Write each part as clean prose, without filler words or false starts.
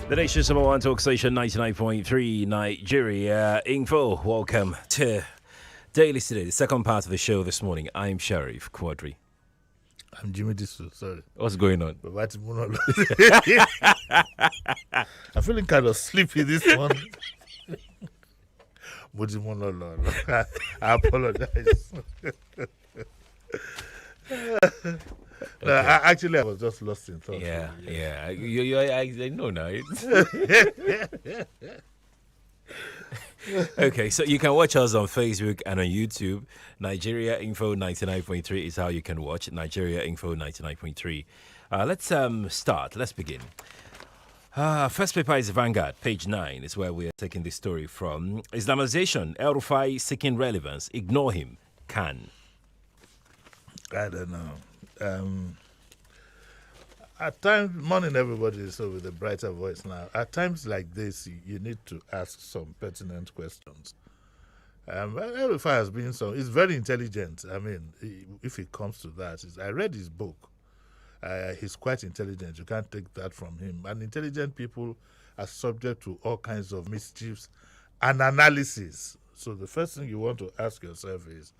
The nation's number one talk station, 99.3 Nigeria Info. Welcome to Dailies today, the second part of the show this morning. I'm Sheriff Quadry. I'm Jimi Disu, sorry. What's going on? I'm feeling kind of sleepy this morning. I apologize. No, actually, I was just lost in thought. Yeah. I know now. Okay, so you can watch us on Facebook and on YouTube. Nigeria Info 99.3 is how you can watch Nigeria Info 99.3. Let's start. Let's begin. First paper is Vanguard, page 9 is where we are taking this story from. Islamization, El-Rufai seeking relevance. Ignore him. Can. I don't know. At times, morning everybody so with a brighter voice now. At times like this, you need to ask some pertinent questions. El-Rufai has been he's very intelligent. I mean, if it comes to that, I read his book. He's quite intelligent. You can't take that from him. And intelligent people are subject to all kinds of mischiefs and analysis. So the first thing you want to ask yourself is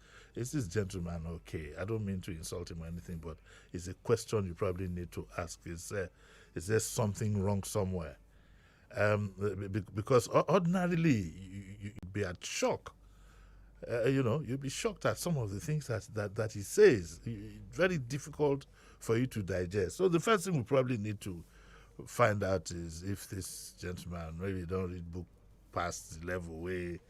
this gentleman okay? I don't mean to insult him or anything, but it's a question you probably need to ask. Is there something wrong somewhere? Because ordinarily, you'd be at shock. You'd be shocked at some of the things that he says. Very difficult for you to digest. So the first thing we probably need to find out is if this gentleman maybe don't read book past the level way,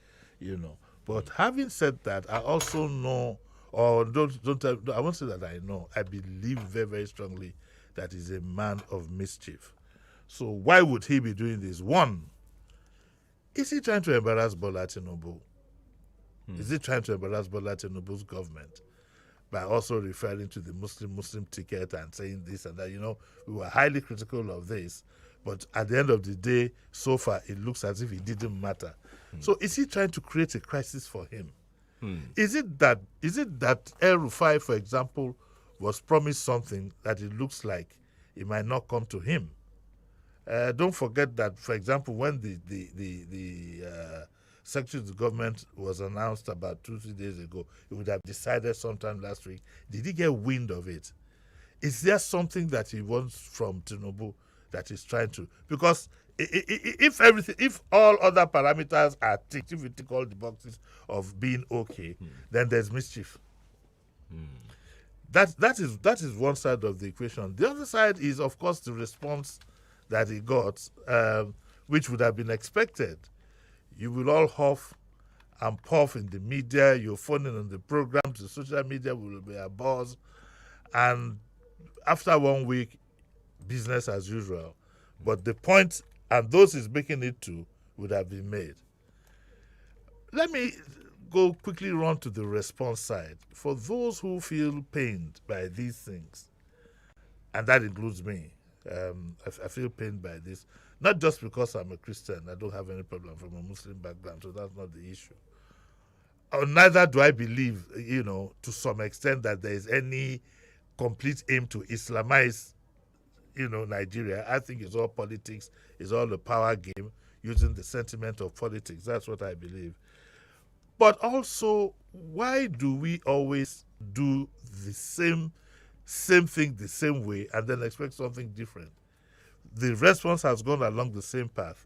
But having said that, I also know, or I won't say that I know, I believe very, very strongly that he's a man of mischief. So why would he be doing this? One, is he trying to embarrass Bola Tinubu? Is he trying to embarrass Bola Tinubu's government by also referring to the Muslim ticket and saying this and that? We were highly critical of this, but at the end of the day, so far, it looks as if it didn't matter. So is he trying to create a crisis for him? Is it that El-Rufai, for example, was promised something that it looks like it might not come to him? Don't forget that, for example, when the Secretary of the Government was announced about 2-3 days ago, he would have decided sometime last week. Did he get wind of it? Is there something that he wants from Tinubu that he's trying to? Because if all other parameters are ticked, if we tick all the boxes of being okay, then there's mischief. That is one side of the equation. The other side is, of course, the response that he got, which would have been expected. You will all huff and puff in the media. You're phoning on the programs. The social media will be a buzz. And after 1 week, business as usual. But the point, and those he's making it to, would have been made. Let me go quickly run to the response side. For those who feel pained by these things, and that includes me, I feel pained by this. Not just because I'm a Christian, I don't have any problem from a Muslim background, so that's not the issue. Or neither do I believe, to some extent that there is any complete aim to Islamize, Nigeria. I think it's all politics, it's all a power game using the sentiment of politics. That's what I believe. But also, why do we always do the same thing the same way and then expect something different? The response has gone along the same path.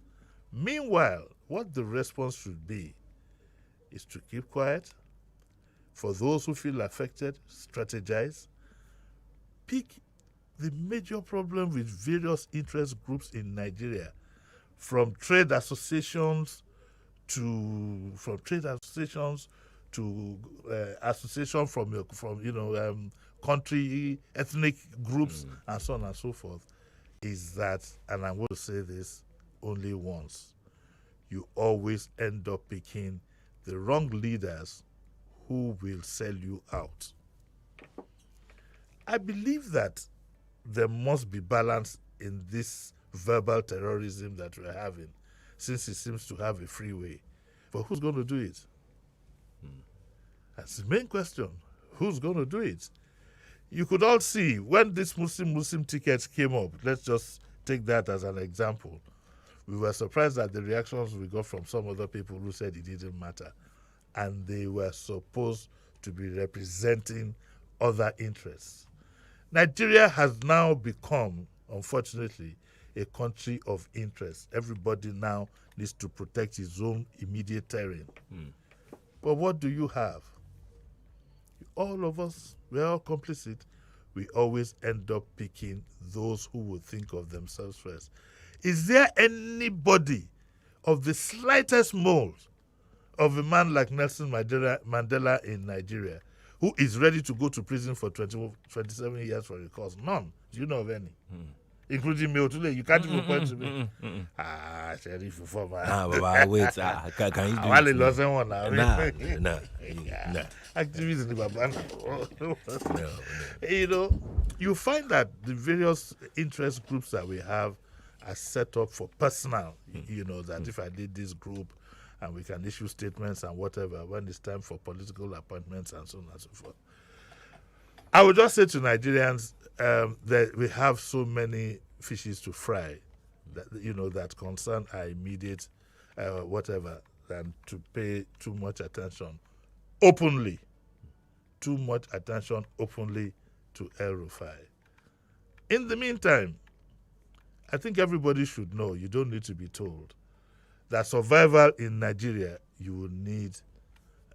Meanwhile, what the response should be is to keep quiet. For those who feel affected, strategize. Pick the major problem with various interest groups in Nigeria, from trade associations to association from country ethnic groups and so on and so forth. Is that, and I'm going to say this only once, you always end up picking the wrong leaders who will sell you out. I believe that there must be balance in this verbal terrorism that we're having, since it seems to have a freeway. But who's going to do it? That's the main question. Who's going to do it? You could all see when this Muslim tickets came up, let's just take that as an example. We were surprised at the reactions we got from some other people who said it didn't matter. And they were supposed to be representing other interests. Nigeria has now become, unfortunately, a country of interest. Everybody now needs to protect his own immediate terrain. But what do you have? All of us, we're all complicit. We always end up picking those who will think of themselves first. Is there anybody of the slightest mold of a man like Nelson Mandela in Nigeria who is ready to go to prison for 27 years for a cause? None. Do you know of any? Including me today. You can't even point to me. Sheriff for my. Wait. Can you do I it? lost one now. No. Activism in Babana. No. You know, you find that the various interest groups that we have are set up for personal. You know, that if I did this group and we can issue statements and whatever, when it's time for political appointments and so on and so forth. I would just say to Nigerians that we have so many fishes to fry that, you know, that concern our immediate whatever, than to pay too much attention openly to El Rufai. In the meantime, I think everybody should know, you don't need to be told, that survival in Nigeria you will need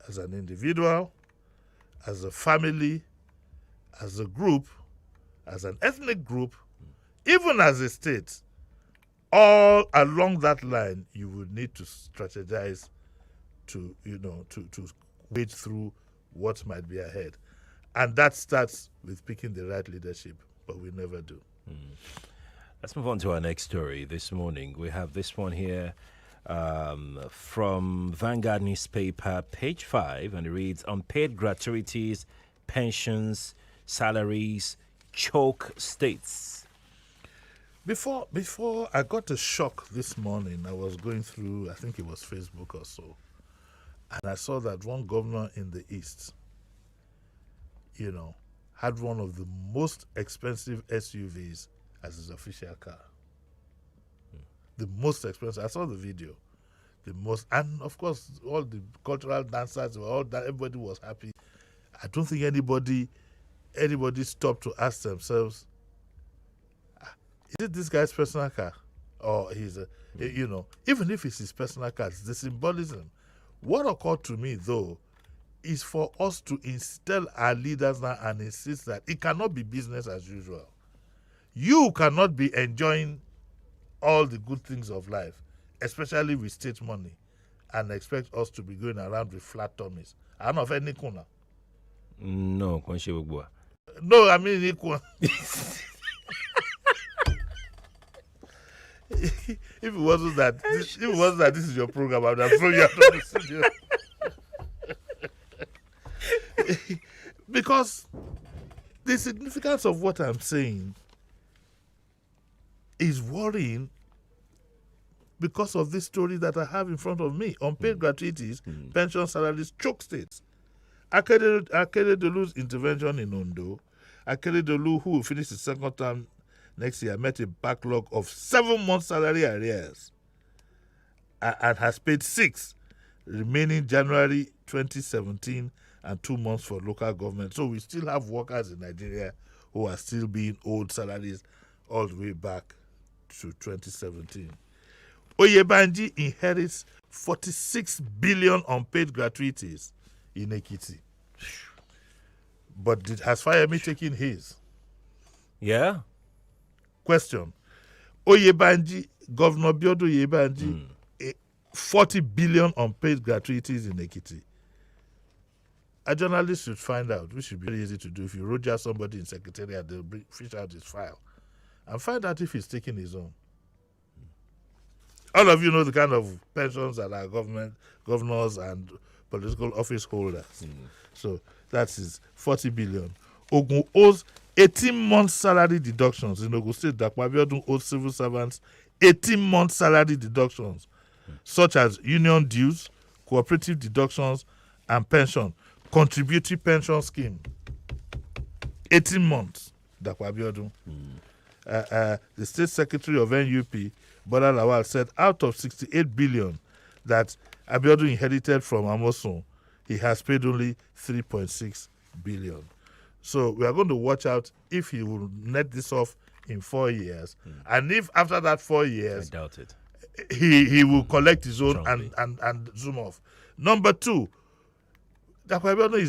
as an individual, as a family, as a group, as an ethnic group, even as a state. All along that line, you will need to strategize to, you know, to wade through what might be ahead. And that starts with picking the right leadership, but we never do. Let's move on to our next story this morning. We have this one here from Vanguard newspaper, page 5, and it reads, unpaid gratuities, pensions, salaries, choke states. Before I got a shock this morning, I was going through, I think it was Facebook or so, and I saw that one governor in the East, you know, had one of the most expensive SUVs as his official car. The most expensive. I saw the video. The most, and of course, all the cultural dancers were all that. Everybody was happy. I don't think anybody stopped to ask themselves, is it this guy's personal car? Or he's a, you know, even if it's his personal car, it's the symbolism. What occurred to me, though, is for us to instill our leaders now and insist that it cannot be business as usual. You cannot be enjoying all the good things of life, especially with state money, and expect us to be going around with flat tummies. I don't know of any kuna. No, Kwanshewugwa. No, I mean equal. If it wasn't that, this is your program, I would have thrown you out of the studio. Because the significance of what I'm saying is worrying because of this story that I have in front of me. Unpaid gratuities, pension salaries, choke states. Akeredolu's intervention in Ondo. Akeredolu, who will finish his second term next year, met a backlog of 7 months' salary arrears and has paid 6, remaining January 2017 and 2 months for local government. So we still have workers in Nigeria who are still being owed salaries all the way back to 2017. Oyebanji inherits 46 billion unpaid gratuities in Ekiti. But has Fayemi taken his? Yeah. Question. Oyebanji, Governor Biodo Oyebanji, 40 billion unpaid gratuities in Ekiti. A journalist should find out, which should be very easy to do. If you roger somebody in secretariat, they'll fish out his file and find out if he's taking his own. All of you know the kind of pensions that our governors and political office holders. So that's his 40 billion. Ogun owes 18 months salary deductions. In Ogun State, Dakwabiodun owes civil servants 18 months salary deductions, such as union dues, cooperative deductions, and pension. Contributory pension scheme. 18 months, Dakwabiodun. The State Secretary of NUP, Bola Lawal, said out of 68 billion that Abiodun inherited from Amosun, he has paid only 3.6 billion. So we are going to watch out if he will net this off in 4 years. And if after that 4 years, I doubt it. He will collect his own Strongly. and zoom off. Number two, Dr. Abiodun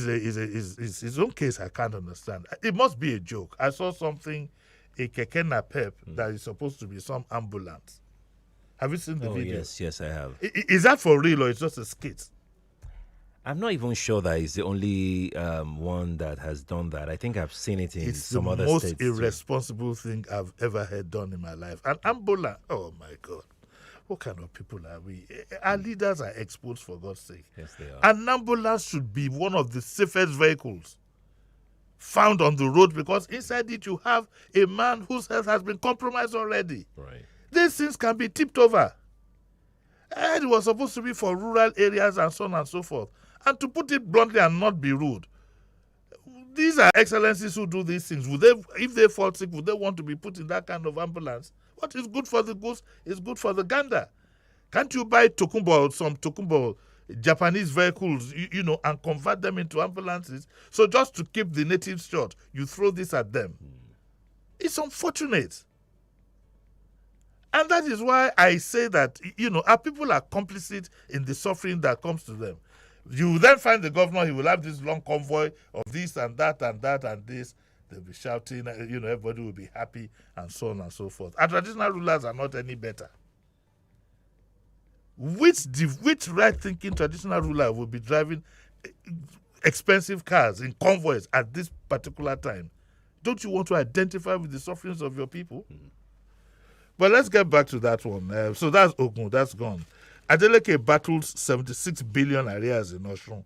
is his own case. I can't understand. It must be a joke. I saw something, a keke napep that is supposed to be some ambulance. Have you seen the video? Yes, I have. Is that for real or it's just a skit? I'm not even sure that he's the only one that has done that. I think I've seen it in It's some the other most states too. irresponsible thing I've ever heard done in my life. An ambulance. Oh my God. What kind of people are we? Our leaders are exposed, for God's sake. Yes, they are. An ambulance should be one of the safest vehicles found on the road, because inside it you have a man whose health has been compromised already. Right. These things can be tipped over. And it was supposed to be for rural areas and so on and so forth. And to put it bluntly and not be rude, these are excellencies who do these things. Would they, if they fall sick, would they want to be put in that kind of ambulance? What is good for the goose is good for the gander. Can't you buy Tokumbo, some Tokumbo Japanese vehicles, and convert them into ambulances? So just to keep the natives short, you throw this at them. It's unfortunate. And that is why I say that, our people are complicit in the suffering that comes to them. You will then find the governor, he will have this long convoy of this and that and that and this. They'll be shouting, everybody will be happy and so on and so forth. Our traditional rulers are not any better. Which right-thinking traditional ruler will be driving expensive cars in convoys at this particular time? Don't you want to identify with the sufferings of your people? But let's get back to that one. So that's Ogun, that's gone. Adeleke battles 76 billion arrears in Osun.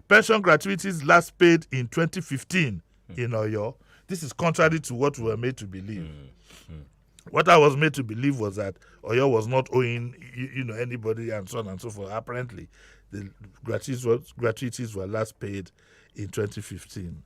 Pension gratuities last paid in 2015 in Oyo. This is contrary to what we were made to believe. What I was made to believe was that Oyo was not owing anybody and so on and so forth. Apparently, the gratuities were last paid in 2015.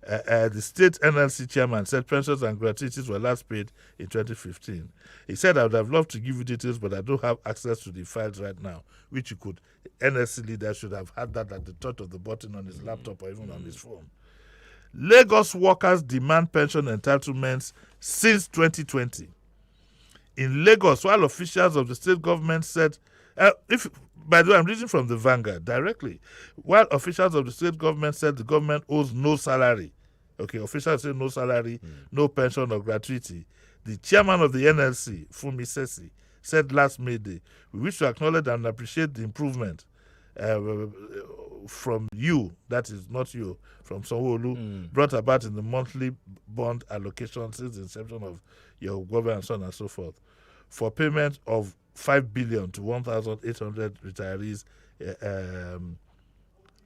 The state NLC chairman said pensions and gratuities were last paid in 2015. He said, I would have loved to give you details, but I don't have access to the files right now, which you could. NLC leader should have had that at the touch of the button on his laptop or even on his phone. Lagos workers demand pension entitlements since 2020. In Lagos, while officials of the state government said, by the way, I'm reading from the Vanguard directly. While officials of the state government said the government owes no salary, officials say no salary, no pension or gratuity, the chairman of the NLC, Fumi Sesi, said last May Day, we wish to acknowledge and appreciate the improvement from you, that is not you, from Sanwo-Olu, brought about in the monthly bond allocation since the inception of your government and so on and so forth, for payment of 5 billion to 1,800 retirees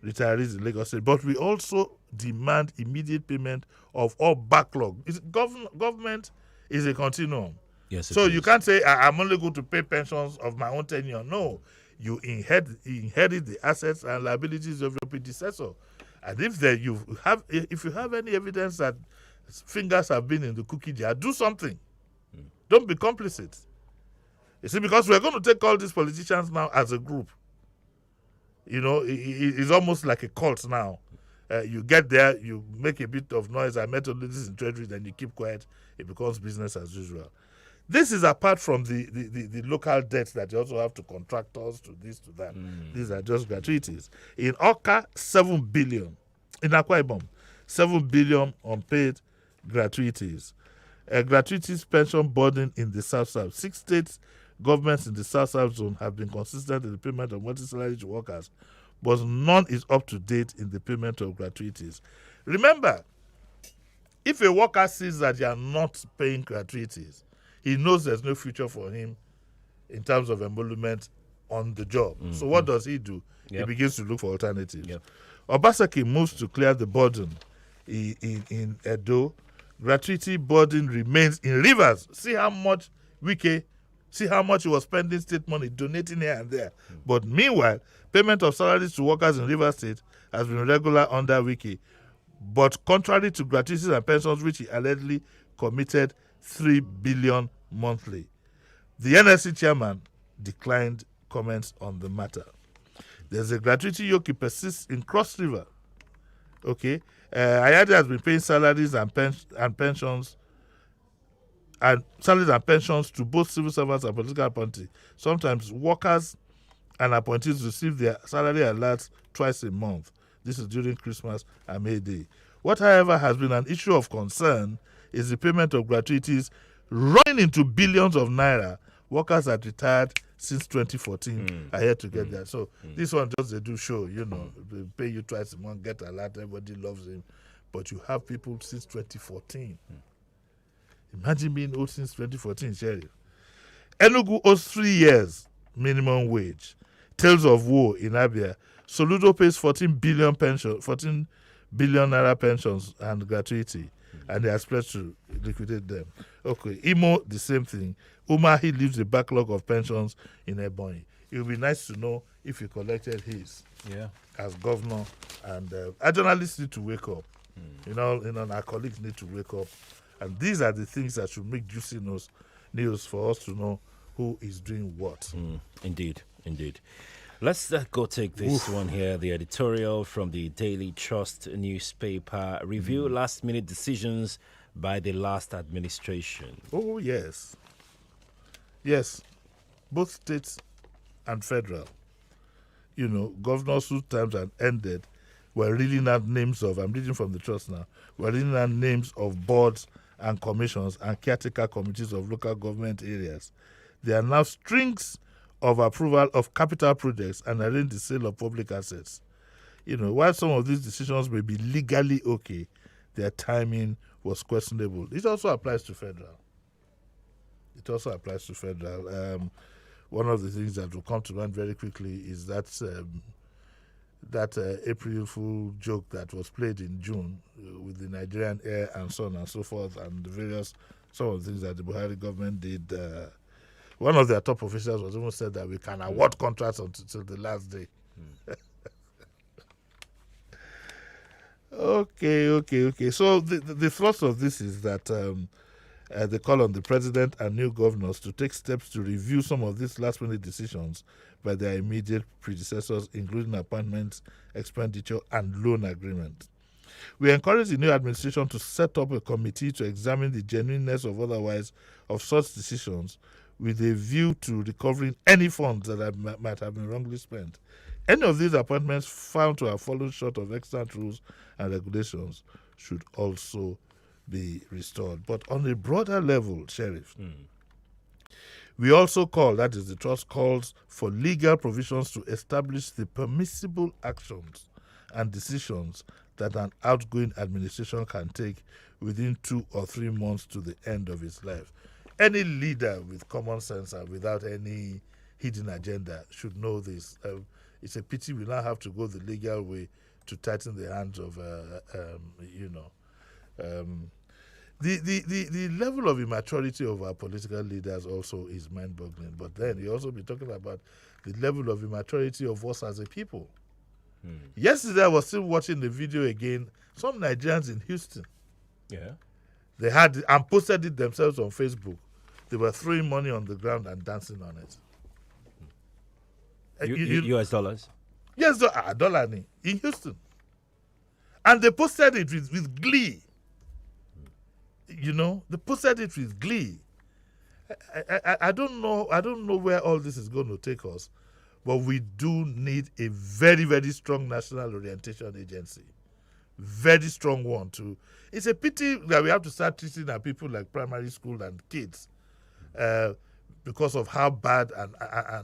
in Lagos State. But we also demand immediate payment of all backlog. Government is a continuum. Yes. So you can't say, I'm only going to pay pensions of my own tenure. No. You inherit the assets and liabilities of your predecessor. And if you have any evidence that fingers have been in the cookie jar, do something. Don't be complicit. You see, because we're going to take all these politicians now as a group. It's almost like a cult now. You get there, you make a bit of noise, I met all this in Treasury, then you keep quiet, it becomes business as usual. This is apart from the local debts that you also have to contractors, to this, to that. These are just gratuities. In Oka, 7 billion. In Akwa Ibom, 7 billion unpaid gratuities. Gratuities pension burden in the South-South. 6 states governments in the South-South zone have been consistent in the payment of multi-salary to workers, but none is up to date in the payment of gratuities. Remember, if a worker sees that you are not paying gratuities, he knows there's no future for him in terms of emolument on the job. So what does he do? He begins to look for alternatives. Obaseki moves to clear the burden in Edo. Gratuity burden remains in Rivers. See how much he was spending state money, donating here and there. But meanwhile, payment of salaries to workers in Rivers State has been regular under Wiki. But contrary to gratuities and pensions, which he allegedly committed 3 billion monthly. The NSC chairman declined comments on the matter. There's a gratuity yoke persists in Cross River. Okay, Ayade has been paying salaries and pensions to both civil servants and political appointees. Sometimes workers and appointees receive their salary alerts twice a month. This is during Christmas and May Day. What, however, has been an issue of concern is the payment of gratuities running into billions of naira. Workers that retired since 2014 are here to get that. So this one just they do show, they pay you twice a month, get alert, everybody loves him. But you have people since 2014. Imagine being old since 2014, Sheriff. Enugu owes 3 years minimum wage. Tales of woe in Abia. Soludo pays 14 billion naira pensions and gratuity, and they are pledged to liquidate them. Okay, Imo, the same thing. Umahi leaves a backlog of pensions in Ebonyi. It would be nice to know if he collected his as governor. And our journalists need to wake up. Our colleagues need to wake up. And these are the things that should make juicy news for us to know who is doing what. Indeed. Let's go take this one here. The editorial from the Daily Trust newspaper. Review last-minute decisions by the last administration. Oh, yes. Yes. Both states and federal. Governors whose terms had ended were reading out names of, I'm reading from the Trust now, were reading out names of boards and commissions and caretaker committees of local government areas. There are now strings of approval of capital projects and arrange the sale of public assets. While some of these decisions may be legally okay, their timing was questionable. It also applies to federal. One of the things that will come to mind very quickly is that April Fool joke that was played in June with the Nigerian Air and so on and so forth, and some of the things that the Buhari government did. One of their top officials was even said that we can award contracts until the last day. Okay. So the thrust of this is that they call on the president and new governors to take steps to review some of these last-minute decisions by their immediate predecessors, including appointments, expenditure, and loan agreements. We encourage the new administration to set up a committee to examine the genuineness of otherwise of such decisions, with a view to recovering any funds that might have been wrongly spent. Any of these appointments found to have fallen short of extant rules and regulations should also be restored. But on a broader level, Sheriff, we also that is the Trust calls for legal provisions to establish the permissible actions and decisions that an outgoing administration can take within 2 or 3 months to the end of its life. Any leader with common sense and without any hidden agenda should know this. It's a pity we now have to go the legal way to tighten the hands of, the level of immaturity of our political leaders also is mind-boggling. But then you also be talking about the level of immaturity of us as a people. Yesterday I was still watching the video again. Some Nigerians in Houston. Yeah. They had and posted it themselves on Facebook. They were throwing money on the ground and dancing on it. US dollars? Yes, dollar in Houston. And they posted it with glee. They posted it with glee. I don't know where all this is going to take us, but we do need a very, very strong national orientation agency. Very strong one too. It's a pity that we have to start treating our people like primary school and kids, because of how bad and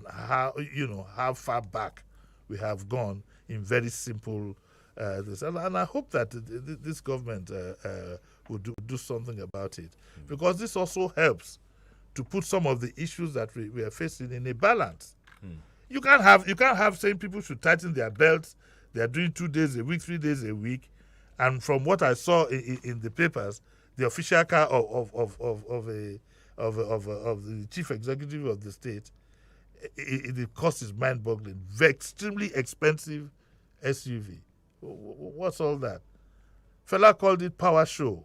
how far back we have gone in very simple this. And I hope that this government will do something about it, because this also helps to put some of the issues that we are facing in a balance. You can't have saying people should tighten their belts. They are doing 2 days a week, 3 days a week. And from what I saw in the papers, the official car of the chief executive of the state, the cost is mind-boggling. Extremely expensive SUV. What's all that? Fella called it power show.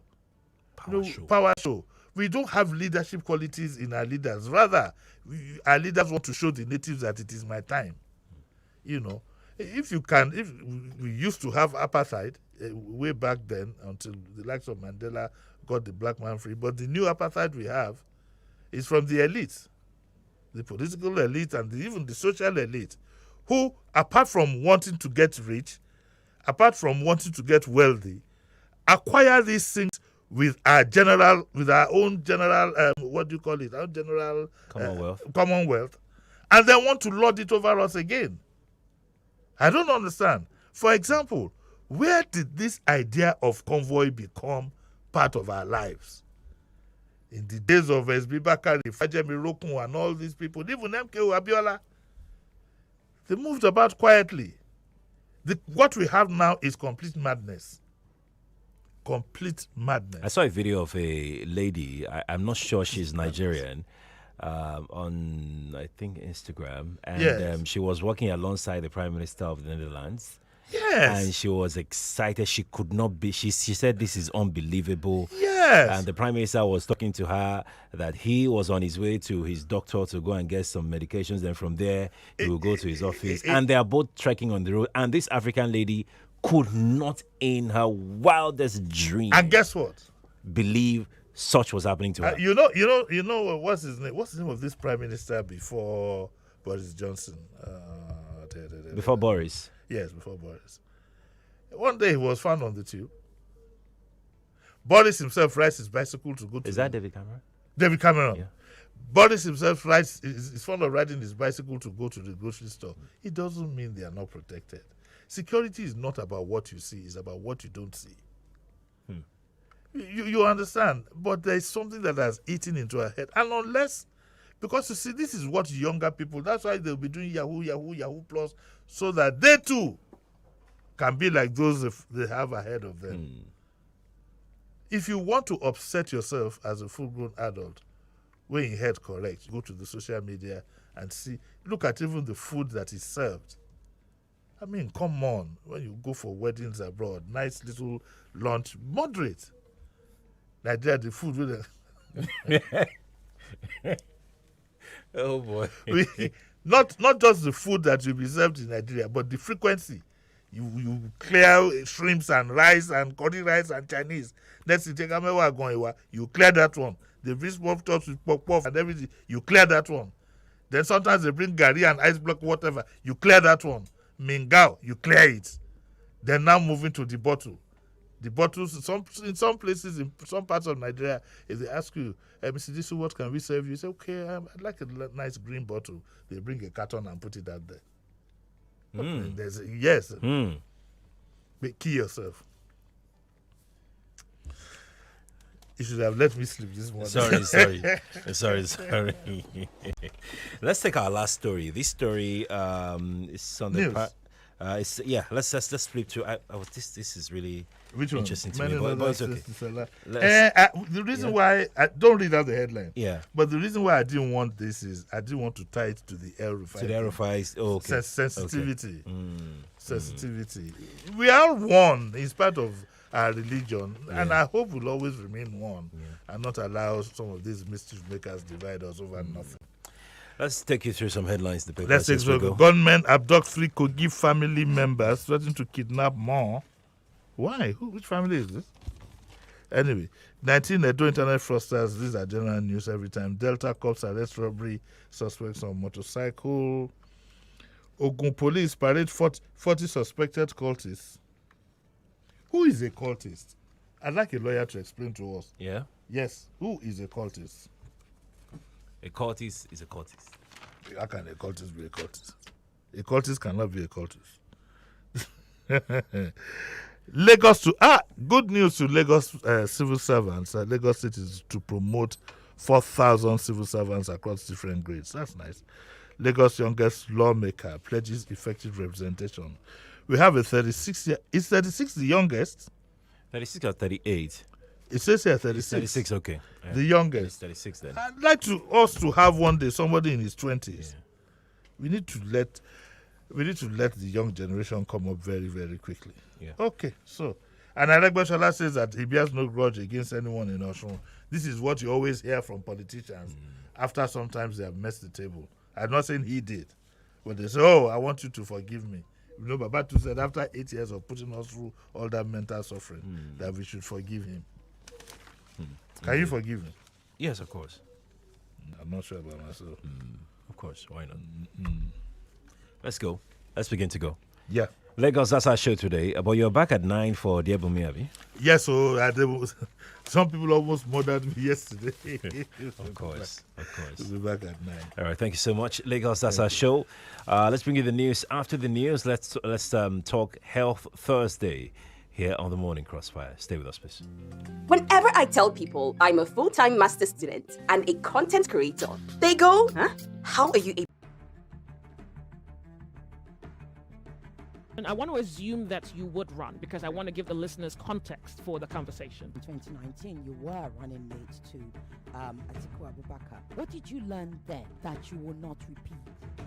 Power show. we don't have leadership qualities in our leaders. Rather, our leaders want to show the natives that it is my time. You know, if we used to have apartheid way back then until the likes of Mandela got the black man free, but the new apartheid we have is from the elite, the political elite and even the social elite, who, apart from wanting to get rich, apart from wanting to get wealthy, acquire these things with our own general, what do you call it? Our general Commonwealth, and then want to lord it over us again. I don't understand. For example, where did this idea of convoy become part of our lives? In the days of S.B. Bakari, Fajemi Rokun, and all these people, even MKO Abiola, they moved about quietly. What we have now is complete madness. Complete madness. I saw a video of a lady, I'm not sure she's Nigerian, on, I think, Instagram. And Yes. she was walking alongside the Prime Minister of the Netherlands. Yes. And she was excited. She could not be. She said, "This is unbelievable." Yes. And the Prime Minister was talking to her that he was on his way to his doctor to go and get some medications. Then from there, he will go to his office. And they are both trekking on the road. And this African lady could not, in her wildest dream, And guess what? believe such was happening to her. You know what's his name? What's the name of this Prime Minister before Boris Johnson? Before Boris. Yes, before Boris. One day he was found on the tube. Boris himself rides his bicycle to go to. Is that David Cameron? David Cameron? Yeah. Boris himself is fond of riding his bicycle to go to the grocery store. It doesn't mean they are not protected. Security is not about what you see; it's about what you don't see. You understand? But there is something that has eaten into our head, and unless, because you see, this is what younger people. That's why they'll be doing Yahoo Plus, so that they too can be like those they have ahead of them. If you want to upset yourself as a full-grown adult, when you head correct, go to the social media and see. Look at even the food that is served. I mean, come on. When you go for weddings abroad, nice little lunch, moderate. Nigeria, the food with Oh boy. not just the food that will be served in Nigeria, but the frequency. You clear shrimps and rice and curry rice and Chinese. Next you clear that one. The fish puff tops with puff and everything. You clear that one. Then sometimes they bring gari and ice block, whatever. You clear that one. Mingao, you clear it. Then now moving to the bottle. The bottles, in some places, in some parts of Nigeria, if they ask you, Mr. Disu, what can we serve you? You say, okay, I'd like a nice green bottle. They bring a carton and put it out there. Yes. But key yourself. You should have let me sleep this morning. Sorry. Let's take our last story. This story is on the let's flip to. This is really interesting to me, but it's okay. The reason why I don't read out the headline. Yeah. But the reason why I didn't want this is I didn't want to tie it to the El-Rufai. To the El-Rufai. Oh, okay. Sensitivity. Sensitivity. We are one in spite of our religion, and I hope we'll always remain one and not allow some of these mischief makers divide us over nothing. Let's take you through some headlines. The paper. Let's take gunmen abduct 3 Kogi family members, threatening to kidnap more. Why? Which family is this? Anyway, 19 Edo internet fraudsters. These are general news every time. Delta cops arrest robbery suspects on motorcycle. Ogun police parade 40 suspected cultists. Who is a cultist? I'd like a lawyer to explain to us. Yeah? Yes. Who is a cultist? A cultist is a cultist. How can a cultist be a cultist? A cultist cannot be a cultist. Good news to Lagos civil servants. Lagos State is to promote 4,000 civil servants across different grades. That's nice. Lagos youngest lawmaker pledges effective representation. We have a 36-year. Is 36 the youngest? 36 or 38? It says here 36. 36, okay. Yeah. The youngest. It's 36 then. I'd like us to have one day somebody in his 20s. Yeah. We need to let the young generation come up very, very quickly. Yeah. Okay, so And Aregbesola says that he bears no grudge against anyone in Osun. This is what you always hear from politicians after sometimes they have messed the table. I'm not saying he did, but they say, oh, I want you to forgive me. You know, Babatu said after 8 years of putting us through all that mental suffering, that we should forgive him. Can you forgive him? Yes, of course. I'm not sure about myself. Of course. Why not? Let's go. Let's begin to go. Yeah. Lagos, that's our show today. But you're back at 9 for Diabumi, Abi? Yes, so some people almost murdered me yesterday. Of course. We'll be back at 9. All right, thank you so much. Lagos, that's our show. Let's bring you the news. After the news, let's talk Health Thursday here on the Morning Crossfire. Stay with us, please. Whenever I tell people I'm a full-time master's student and a content creator, they go, huh? How are you able? And I want to assume that you would run because I want to give the listeners context for the conversation. In 2019, you were running mate to Atiku Abubakar. What did you learn then that you will not repeat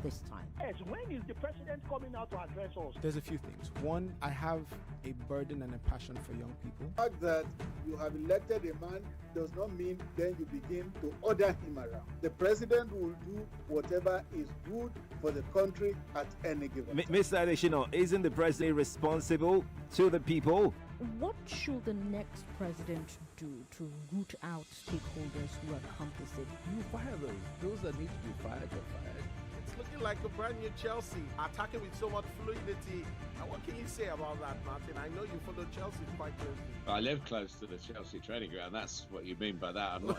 this time? Yes, when is the president coming out to address us? There's a few things. One, I have a burden and a passion for young people. The fact that you have elected a man does not mean then you begin to order him around. The president will do whatever is good for the country at any given time. Mr. Adeshino, isn't the president responsible to the people? What should the next president do to root out stakeholders who are complicit? You fire those that need to be fired are fired. It's looking like a brand new Chelsea, attacking with so much fluidity. And what can you say about that, Martin? I know you follow Chelsea quite closely. I live close to the Chelsea training ground. That's what you mean by that. I'm not.